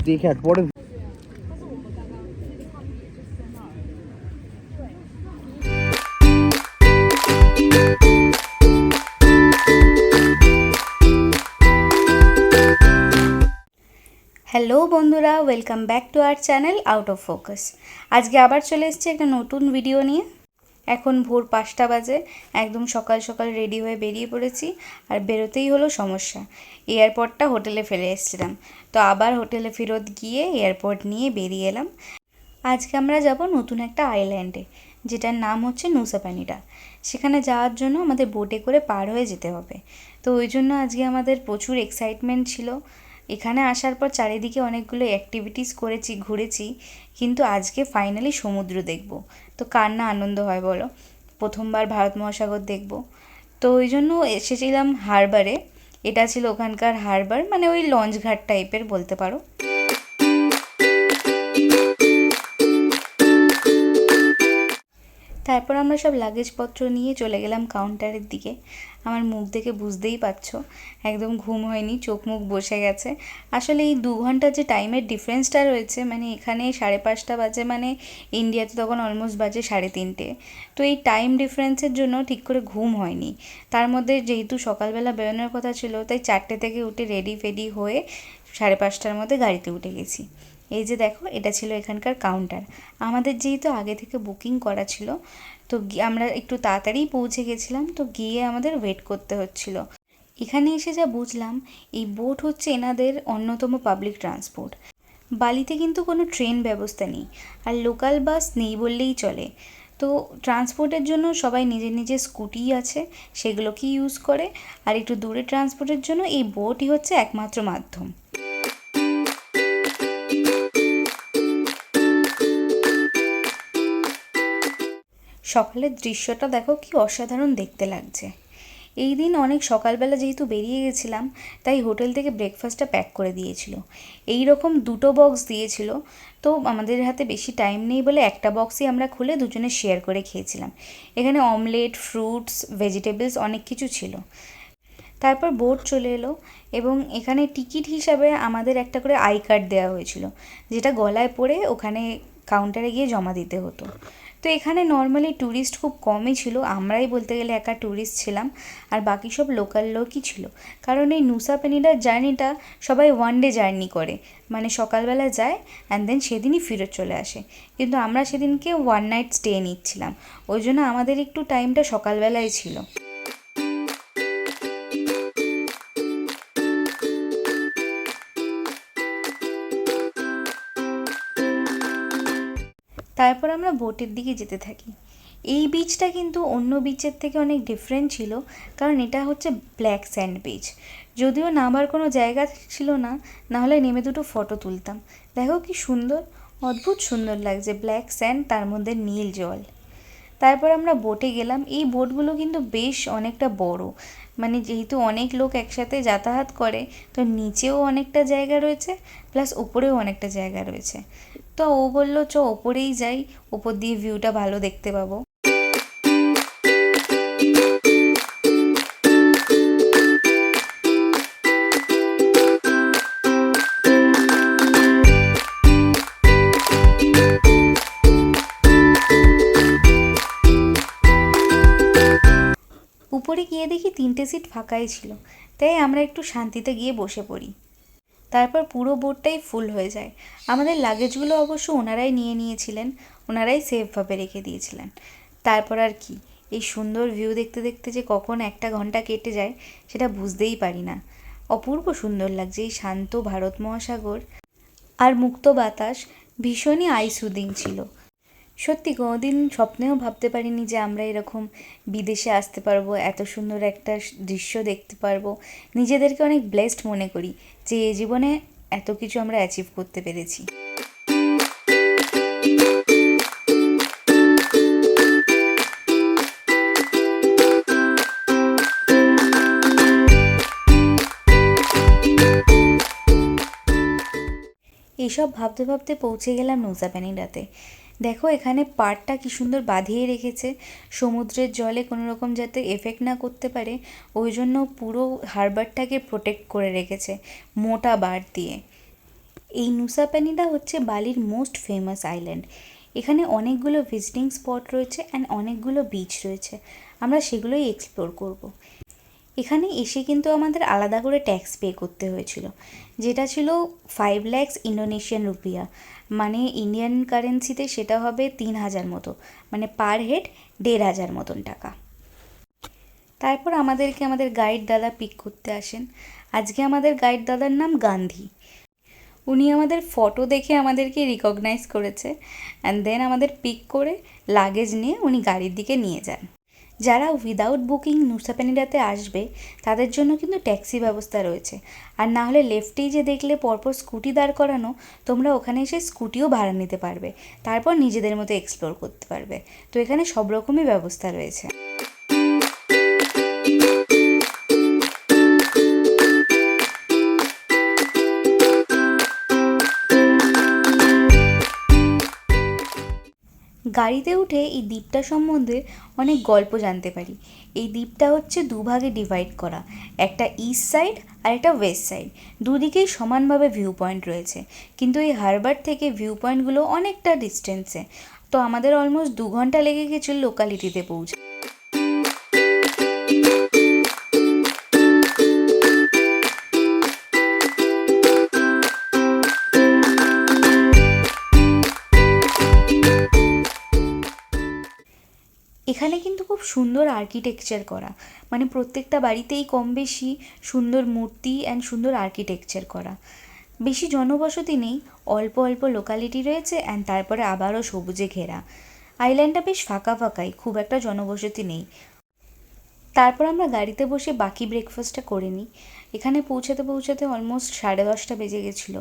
দেখে আর পরে। হ্যালো বন্ধুরা, welcome back to our channel out of focus. আজকে আবার চলে এসেছি একটা নতুন ভিডিও নিয়ে। এখন ভোর 5টা বাজে, একদম সকাল সকাল রেডি হয়ে বেরিয়ে পড়েছি। আর বেরোতেই হলো সমস্যা, এয়ারপোর্টটা হোটেলে ফেলে এসেছিলাম, তো আবার হোটেলে ফেরত গিয়ে এয়ারপোর্ট নিয়ে বেরিয়ে এলাম। আজকে আমরা যাব নতুন একটা আইল্যান্ডে, যেটার নাম হচ্ছে নুসা পেনিডা। সেখানে যাওয়ার জন্য আমাদের বোটে করে পার হয়ে যেতে হবে। তো ওই জন্য আজকে আমাদের প্রচুর এক্সাইটমেন্ট ছিল। এখানে আসার পর চারিদিকে অনেকগুলো অ্যাক্টিভিটিস করেছি, ঘুরেছি, কিন্তু আজকে ফাইনালি সমুদ্র দেখব। তো কার না আনন্দ হয় বলো, প্রথমবার ভারত মহাসাগর দেখব। তো ওই জন্য এসেছিলাম হারবারে। এটা ছিল ওখানকার হারবার, মানে ওই লঞ্চ ঘাট টাইপের বলতে পারো। তারপর আমরা সব লাগেজপত্র নিয়ে চলে গেলাম কাউন্টারের দিকে। আমার মুখ দেখে বুঝতেই পারছো, একদম ঘুম হয়নি, চোখ মুখ বসে গেছে। আসলে এই 2 ঘন্টার যে টাইমের ডিফারেন্সটা রয়েছে, মানে এখানে 5:30 বাজে, মানে ইন্ডিয়াতে তখন অলমোস্ট বাজে 3:30। তো এই টাইম ডিফারেন্সের জন্য ঠিক করে ঘুম হয়নি। তার মধ্যে যেহেতু সকালবেলা বেরোনোর কথা ছিল, তাই 4টে থেকে উঠে রেডি ফেডি হয়ে 5:30টার মধ্যে গাড়িতে উঠে গেছি। এই যে দেখো, এটা ছিল এখানকার কাউন্টার। আমাদের যেহেতু আগে থেকে বুকিং করা ছিল, তো আমরা একটু তাড়াতাড়ি পৌঁছে গেছিলাম, তো গিয়ে আমাদের ওয়েট করতে হচ্ছিল। এখানে এসে যা বুঝলাম, এই বোট হচ্ছে এনাদের অন্যতম পাবলিক ট্রান্সপোর্ট। বালিতে কিন্তু কোনো ট্রেন ব্যবস্থা নেই, আর লোকাল বাস নেই বললেই চলে। তো ট্রান্সপোর্টের জন্য সবাই নিজের নিজের স্কুটি আছে, সেগুলোকেই ইউজ করে। আর একটু দূরে ট্রান্সপোর্টের জন্য এই বোটই হচ্ছে একমাত্র মাধ্যম। সকালের দৃশ্যটা দেখো কি অসাধারণ দেখতে লাগছে। এই দিন অনেক সকালবেলা যেহেতু বেরিয়ে গেছিলাম, তাই হোটেল থেকে ব্রেকফাস্টটা প্যাক করে দিয়েছিল। এই রকম 2টো বক্স দিয়েছিল, তো আমাদের হাতে বেশি টাইম নেই বলে একটা বক্সই আমরা খুলে দুজনে শেয়ার করে খেয়েছিলাম। এখানে অমলেট, ফ্রুটস, ভেজিটেবলস অনেক কিছু ছিল। তারপর বোট চলে এলো, এবং এখানে টিকিট হিসাবে আমাদের একটা করে আই কার্ড দেওয়া হয়েছিল, যেটা গলায় পরে ওখানে কাউন্টারে গিয়ে জমা দিতে হতো। তো এখানে নর্মালি ট্যুরিস্ট খুব কমই ছিল, আমরাই বলতে গেলে একা ট্যুরিস্ট ছিলাম, আর বাকি সব লোকাল লোকই ছিল। কারণ এই নুসা পেনিডার জার্নিটা সবাই 1 ডে জার্নি করে, মানে সকালবেলা যায় অ্যান্ড দেন সেদিনই ফিরত চলে আসে। কিন্তু আমরা সেদিনকে 1 নাইট স্টে নিচ্ছিলাম, ওই জন্য আমাদের একটু টাইমটা সকালবেলায় ছিল। তারপর আমরা বোটের দিকে যেতে থাকি। এই বিচটা কিন্তু অন্য বিচের থেকে অনেক ডিফারেন্ট ছিল, কারণ এটা হচ্ছে ব্ল্যাক স্যান্ড বিচ। যদিও নামার কোনো জায়গা ছিল না, নাহলে নেমে দুটো ফটো তুলতাম। দেখো কি সুন্দর, অদ্ভুত সুন্দর লাগছে, ব্ল্যাক স্যান্ড, তার মধ্যে নীল জল। তারপর আমরা বোটে গেলাম। এই বোটগুলো কিন্তু বেশ অনেকটা বড়, মানে যেহেতু অনেক লোক একসাথে যাতায়াত করে, তো নিচেও অনেকটা জায়গা রয়েছে, প্লাস উপরেও অনেকটা জায়গা রয়েছে। তো ও বললো চ ওপরেই যাই, ওপর দিয়ে ভিউটা ভালো দেখতে পাবো। উপরে গিয়ে দেখি 3টে সিট ফাঁকাই ছিল, তাই আমরা একটু শান্তিতে গিয়ে বসে পড়ি। তারপর পুরো বোটটাই ফুল হয়ে যায়। আমাদের লাগেজগুলো অবশ্য ওনারাই নিয়ে নিয়েছিলেন, ওনারাই সেফভাবে রেখে দিয়েছিলেন। তারপর আর কি, এই সুন্দর ভিউ দেখতে দেখতে যে কখন 1টা ঘন্টা কেটে যায় সেটা বুঝতেই পারি না। অপূর্ব সুন্দর লাগছে এই শান্ত ভারত মহাসাগর আর মুক্ত বাতাস, ভীষণই আই সুদিং ছিল। সত্যি কোনোদিন স্বপ্নেও ভাবতে পারিনি যে আমরা এরকম বিদেশে আসতে পারবো, এত সুন্দর একটা দৃশ্য দেখতে পারবো। নিজেদেরকে অনেক ব্লেসড মনে করি যে এ জীবনে এত কিছু আমরা অ্যাচিভ করতে পেরেছি। এইসব ভাবতে ভাবতে পৌঁছে গেলাম নুসা পেনিডাতে। দেখো এখানে পাড়টা কি সুন্দর বাঁধিয়ে রেখেছে, সমুদ্রের জলে কোনো রকম যাতে এফেক্ট না করতে পারে, ওই জন্য পুরো হারবারটাকে প্রোটেক্ট করে রেখেছে মোটা বার দিয়ে। এই নুসা পেনিনা হচ্ছে বালির মোস্ট ফেমাস আইল্যান্ড। এখানে অনেকগুলো ভিজিটিং স্পট রয়েছে অ্যান্ড অনেকগুলো বিচ রয়েছে, আমরা সেগুলোই এক্সপ্লোর করব। এখানে এসে কিন্তু আমাদের আলাদা করে ট্যাক্স পে করতে হয়েছিল, যেটা ছিল 5 লাখ ইন্দোনেশিয়ান রুপিয়া, মানে ইন্ডিয়ান কারেন্সিতে সেটা হবে 3,000 মতো, মানে পার হেড 1,500 মতন টাকা। তারপর আমাদেরকে আমাদের গাইড দাদা পিক করতে আসেন। আজকে আমাদের গাইড দাদার নাম গান্ধী। উনি আমাদের ফটো দেখে আমাদেরকে রিকগনাইজ করেছে অ্যান্ড দেন আমাদের পিক করে লাগেজ নিয়ে উনি গাড়ির দিকে নিয়ে যান। যারা উইদাউট বুকিং নুসা পেনিনাতে আসবে তাদের জন্য কিন্তু ট্যাক্সি ব্যবস্থা রয়েছে, আর না হলে লেফটেই যে দেখলে পরপর স্কুটি দাঁড় করানো, তোমরা ওখানে এসে স্কুটিও ভাড়া নিতে পারবে, তারপর নিজেদের মতো এক্সপ্লোর করতে পারবে। তো এখানে সব রকমই ব্যবস্থা রয়েছে। গাড়িতে উঠে এই দ্বীপটা সম্বন্ধে অনেক গল্প জানতে পারি। এই দ্বীপটা হচ্ছে দুভাগে ডিভাইড করা, একটা ইস্ট সাইড আর একটা ওয়েস্ট সাইড। দুদিকেই সমানভাবে ভিউ পয়েন্ট রয়েছে, কিন্তু এই হারবার থেকে ভিউ পয়েন্টগুলো অনেকটা ডিস্টেন্সে। তো আমাদের অলমোস্ট 2 ঘন্টা লেগে গেছিল লোকালিটিতে পৌঁছে। এখানে কিন্তু খুব সুন্দর আর্কিটেকচার করা, মানে প্রত্যেকটা বাড়িতেই কম বেশি সুন্দর মূর্তি অ্যান্ড সুন্দর আর্কিটেকচার করা। বেশি জনবসতি নেই, অল্প অল্প লোকালিটি রয়েছে অ্যান্ড তারপরে আবারও সবুজে ঘেরা। আইল্যান্ডটা বেশ ফাঁকা ফাঁকাই, খুব একটা জনবসতি নেই। তারপর আমরা গাড়িতে বসে বাকি ব্রেকফাস্টটা করে নিই। এখানে পৌঁছাতে পৌঁছাতে অলমোস্ট 10:30 বেজে গেছিলো,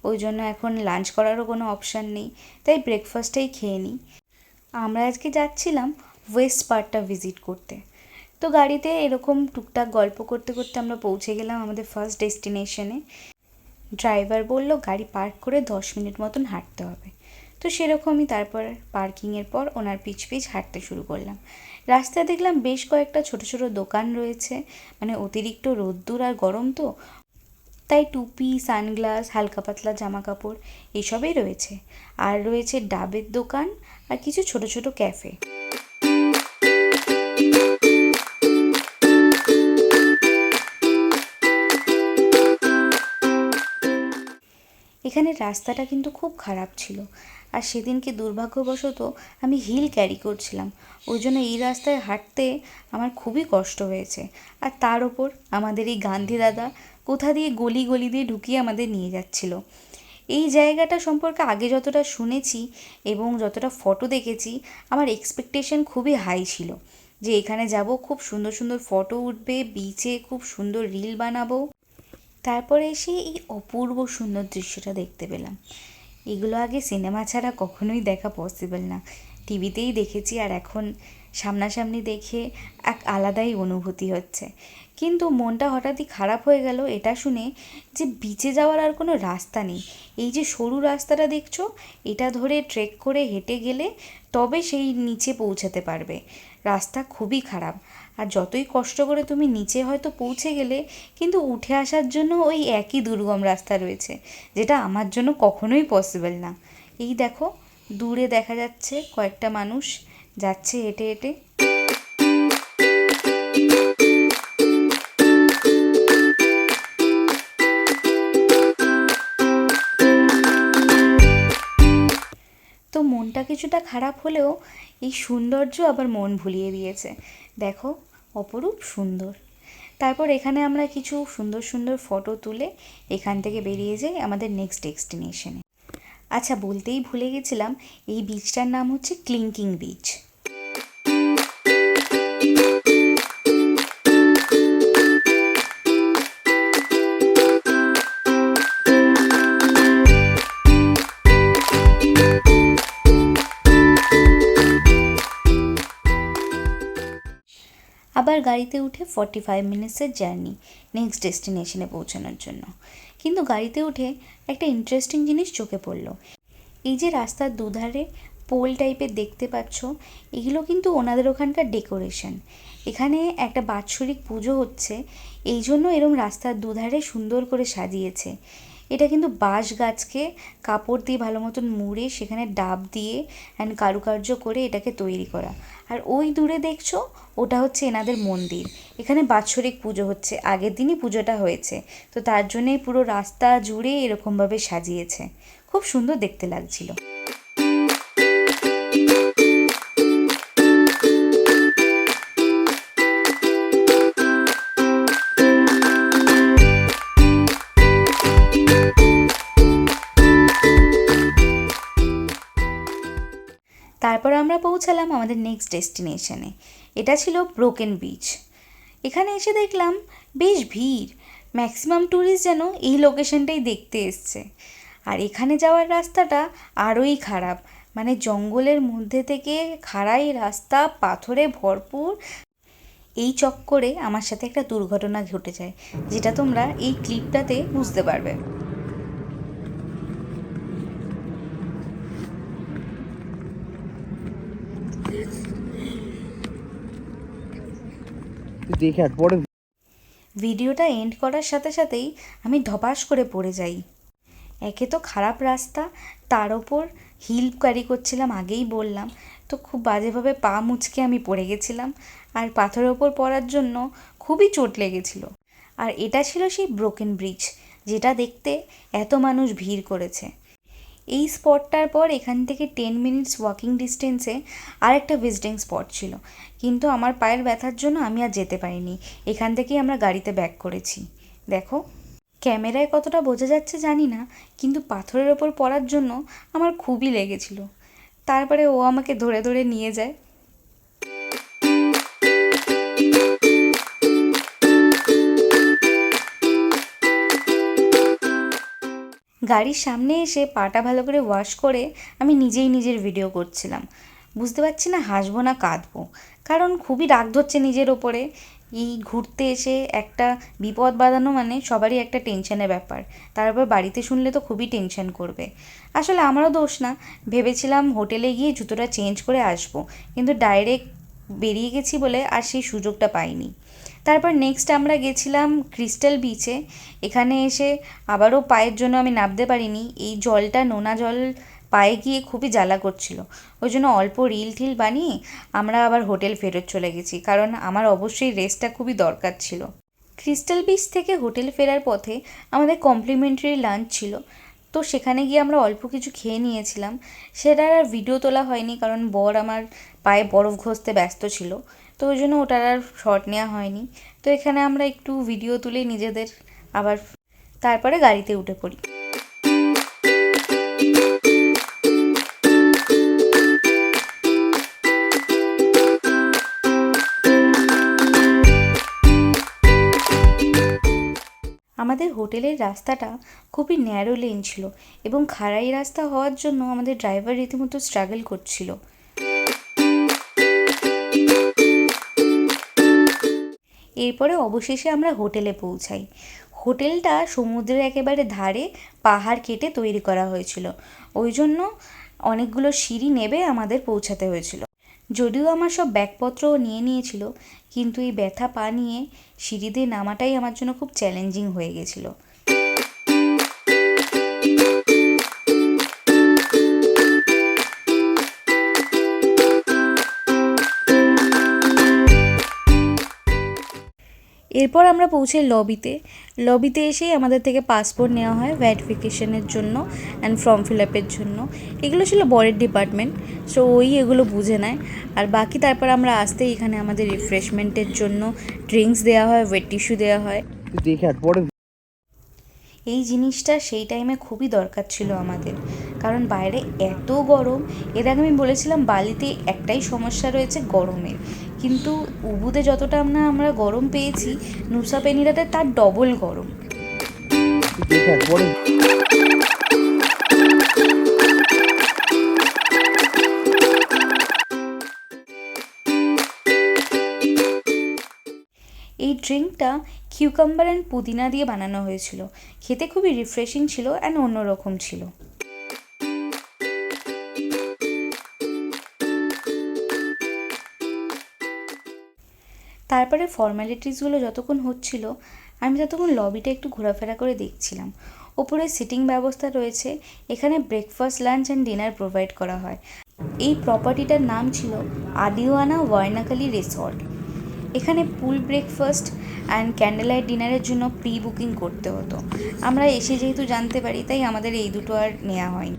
ওই জন্য এখন লাঞ্চ করারও কোনো অপশান নেই, তাই ব্রেকফাস্টটাই খেয়ে নিই। আমরা আজকে যাচ্ছিলাম ওয়েস্ট পার্টটা ভিজিট করতে। তো গাড়িতে এরকম টুকটাক গল্প করতে করতে আমরা পৌঁছে গেলাম আমাদের ফার্স্ট ডেস্টিনেশনে। ড্রাইভার বলল গাড়ি পার্ক করে 10 মিনিট মতন হাঁটতে হবে। তো সেরকমই তারপর পার্কিংয়ের পর ওনার পিছ পিছ হাঁটতে শুরু করলাম। রাস্তায় দেখলাম বেশ কয়েকটা ছোট ছোট দোকান রয়েছে, মানে অতিরিক্ত রোদ্দুর আর গরম তো, তাই টুপি, সানগ্লাস, হালকা পাতলা জামা কাপড় এসবই রয়েছে। আর রয়েছে ডাবের দোকান আর কিছু ছোট ছোট ক্যাফে। এখানে রাস্তাটা কিন্তু খুব খারাপ ছিল, আর সেদিনকে দুর্ভাগ্যবশত আমি হিল ক্যারি করছিলাম, ওই জন্য এই রাস্তায় হাঁটতে আমার খুবই কষ্ট হয়েছে। আর তার ওপর আমাদের এই গান্ধী দাদা কোথা দিয়ে গলি গলি দিয়ে ঢুকিয়ে আমাদের নিয়ে যাচ্ছিল। এই জায়গাটা সম্পর্কে আগে যতটা শুনেছি এবং যতটা ফটো দেখেছি, আমার এক্সপেকটেশন খুবই হাই ছিল যে এখানে যাব, খুব সুন্দর সুন্দর ফটো উঠবে, বিচে খুব সুন্দর রিল বানাবো। তারপরে এসে এই অপূর্ব সুন্দর দৃশ্যটা দেখতে পেলাম। এগুলো আগে সিনেমা ছাড়া কখনোই দেখা পসিবল না, টিভিতেই দেখেছি, আর এখন সামনাসামনি দেখে এক আলাদাই অনুভূতি হচ্ছে। কিন্তু মনটা হঠাৎই খারাপ হয়ে গেল এটা শুনে যে বিচে যাওয়ার আর কোনো রাস্তা নেই। এই যে সরু রাস্তাটা দেখছো, এটা ধরে ট্রেক করে হেঁটে গেলে তবে সেই নিচে পৌঁছাতে পারবে। রাস্তা খুবই খারাপ, আর যতই কষ্ট করে তুমি নিচে হয়তো পৌঁছে গেলে, কিন্তু উঠে আসার জন্য ওই একই দুর্গম রাস্তা রয়েছে, যেটা আমার জন্য কখনোই পসিবল না। এই দেখো দূরে দেখা যাচ্ছে কয়েকটা মানুষ যাচ্ছে হেঁটে হেঁটে। তো মনটা কিছুটা খারাপ হলেও এই সৌন্দর্য আবার মন ভুলিয়ে দিয়েছে। দেখো অপরূপ সুন্দর। তারপর এখানে আমরা কিছু সুন্দর সুন্দর ফটো তুলে এখান থেকে বেরিয়ে যাই আমাদের নেক্সট ডেস্টিনেশনে। আচ্ছা, বলতেই ভুলে গেছিলাম, এই বিচটার নাম হচ্ছে ক্লিংকিং বিচ। আবার গাড়িতে উঠে 45 মিনিটসের জার্নি নেক্সট ডেস্টিনেশনে পৌঁছানোর জন্য। কিন্তু গাড়িতে উঠে একটা ইন্টারেস্টিং জিনিস চোখে পড়লো। এই যে রাস্তার দুধারে পোল টাইপের দেখতে পাচ্ছ, এগুলো কিন্তু ওনাদের ওখানকার ডেকোরেশন। এখানে একটা বাৎসরিক পুজো হচ্ছে, এই জন্য এরম রাস্তার দুধারে সুন্দর করে সাজিয়েছে। এটা কিন্তু বাঁশ গাছকে কাপড় দিয়ে ভালো মতন মুড়ে সেখানে ডাব দিয়ে অ্যান্ড কারুকার্য করে এটাকে তৈরি করা। আর ওই দূরে দেখছো ওটা হচ্ছে এনাদের মন্দির। এখানে বাৎসরিক পুজো হচ্ছে, আগের দিনই পুজোটা হয়েছে, তো তার জন্যই পুরো রাস্তা জুড়ে এরকমভাবে সাজিয়েছে। খুব সুন্দর দেখতে লাগছিল। তারপর আমরা পৌঁছালাম আমাদের নেক্সট ডেস্টিনেশনে। এটা ছিল ব্রোকেন বিচ। এখানে এসে দেখলাম বেশ ভিড়, ম্যাক্সিমাম ট্যুরিস্ট যেন এই লোকেশনটাই দেখতে এসছে। আর এখানে যাওয়ার রাস্তাটা আরোই খারাপ, মানে জঙ্গলের মধ্যে থেকে খাড়াই রাস্তা, পাথরে ভরপুর। এই চক্করে আমার সাথে একটা দুর্ঘটনা ঘটে যায়, যেটা তোমরা এই ক্লিপটাতে বুঝতে পারবে। ভিডিওটা এন্ড করার সাথে সাথেই আমি ধপাস করে পড়ে যাই। একে তো খারাপ রাস্তা, তার ওপর হিল ক্যারি করছিলাম, আগেই বললাম, তো খুব বাজেভাবে পা মুচকে আমি পড়ে গেছিলাম। আর পাথরের ওপর পড়ার জন্য খুবই চোট লেগেছিল। আর এটা ছিল সেই ব্রোকেন ব্রিজ, যেটা দেখতে এত মানুষ ভিড় করেছে। এই স্পটটার পর এখান থেকে 10 মিনিটস ওয়াকিং ডিস্টেন্সে আরেকটা ভিজিটিং স্পট ছিল, কিন্তু আমার পায়ের ব্যথার জন্য আমি আর যেতে পারিনি। এখান থেকেই আমরা গাড়িতে ব্যাক করেছি। দেখো ক্যামেরায় কতটা বোঝা যাচ্ছে জানি না, কিন্তু পাথরের ওপর পড়ার জন্য আমার খুবই লেগেছিল। তারপরে ও আমাকে ধরে ধরে নিয়ে যায়। গাড়ির সামনে এসে পাটা ভালো করে ওয়াশ করে আমি নিজেই নিজের ভিডিও করছিলাম। বুঝতে পারছি না হাসবো না কাঁদবো, কারণ খুবই রাগ ধরছে নিজের ওপরে। এই ঘুরতে এসে একটা বিপদ বাঁধানো মানে সবারই একটা টেনশনের ব্যাপার, তারপর বাড়িতে শুনলে তো খুবই টেনশন করবে। আসলে আমারও দোষ না, ভেবেছিলাম হোটেলে গিয়ে জুতোটা চেঞ্জ করে আসবো, কিন্তু ডাইরেক্ট বেরিয়ে গেছি বলে আর সেই সুযোগটা পাইনি। তারপর নেক্সট আমরা গেছিলাম ক্রিস্টাল বিচে। এখানে এসে আবারও পায়ের জন্য আমি নামতে পারিনি, এই জলটা নোনা জল পায়ে গিয়ে খুবই জ্বালা করছিল। ওই জন্য অল্প রিল টিল বানিয়ে আমরা আবার হোটেল ফেরত চলে গেছি, কারণ আমার অবশ্যই রেস্টটা খুবই দরকার ছিল। ক্রিস্টাল বিচ থেকে হোটেল ফেরার পথে আমাদের কমপ্লিমেন্টারি লাঞ্চ ছিল, তো সেখানে গিয়ে আমরা অল্প কিছু খেয়ে নিয়েছিলাম। সেটার আর ভিডিও তোলা হয়নি, কারণ বর আমার পায়ে বরফ ঘষতে ব্যস্ত ছিল, তো ওই জন্য ওটার আর শট নেওয়া হয়নি। তো এখানে আমরা একটু ভিডিও তুলে নিজেদের আবার তারপরে গাড়িতে উঠে পড়ি। আমাদের হোটেলের রাস্তাটা খুবই ন্যারো লেন ছিল এবং খাড়াই রাস্তা হওয়ার জন্য আমাদের ড্রাইভার রীতিমতো স্ট্রাগল করছিল। এরপরে অবশেষে আমরা হোটেলে পৌঁছাই। হোটেলটা সমুদ্রের একেবারে ধারে পাহাড় কেটে তৈরি করা হয়েছিল, ওই জন্য অনেকগুলো সিঁড়ি নেবে আমাদের পৌঁছাতে হয়েছিল। যদিও আমার সব ব্যাগপত্র নিয়ে নিয়েছিল, কিন্তু এই ব্যথা পা নিয়ে সিঁড়ি দিয়ে নামাটাই আমার জন্য খুব চ্যালেঞ্জিং হয়ে গেছিলো। এরপর আমরা পৌঁছাই লবিতে এসেই আমাদের থেকে পাসপোর্ট নেওয়া হয় ভেরিফিকেশনের জন্য অ্যান্ড ফর্ম ফিল আপের জন্য। এগুলো ছিল বরের ডিপার্টমেন্ট, সো ওই এগুলো বুঝে নেয়। আর বাকি তারপর আমরা আসতেই এখানে আমাদের রিফ্রেশমেন্টের জন্য ড্রিঙ্কস দেওয়া হয়, ওয়েট টিস্যু দেওয়া হয়। এই জিনিসটা সেই টাইমে খুবই দরকার ছিল আমাদের, কারণ বাইরে এত গরম। এর আগে আমি বলেছিলাম বালিতে একটাই সমস্যা রয়েছে গরমের, কিন্তু উবুতে যতটা আমরা গরম পেয়েছি, নুসা পেনিরাতে তার ডবল গরম। এই ড্রিঙ্কটা কিউকাম্বার অ্যান্ড পুদিনা দিয়ে বানানো হয়েছিল, খেতে খুবই রিফ্রেশিং ছিল অ্যান্ড অন্যরকম ছিল। তারপরে ফর্ম্যালিটিসগুলো যতক্ষণ হচ্ছিল আমি ততক্ষণ লবিটা একটু ঘোরাফেরা করে দেখছিলাম। ওপরে সিটিং ব্যবস্থা রয়েছে, এখানে breakfast, lunch and dinner provide করা হয়। এই প্রপার্টিটার নাম ছিল আদিওয়ানা ওয়ার্নাকালি রিসর্ট। এখানে পুল ব্রেকফাস্ট অ্যান্ড ক্যান্ডেল লাইট ডিনারের জন্য প্রি বুকিং করতে হতো। আমরা এসে যেহেতু জানতে পারি, তাই আমাদের এই দুটো আর নেওয়া হয়নি।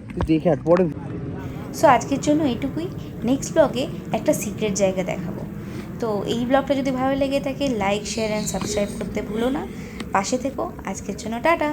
সো আজকের জন্য এইটুকুই। নেক্সট ব্লগে একটা সিক্রেট জায়গা দেখাবো। তো এই ব্লগটা যদি ভালো লেগে থাকে, লাইক, শেয়ার অ্যান্ড সাবস্ক্রাইব করতে ভুলো না। পাশে থেকো। আজকের জন্য টাটা।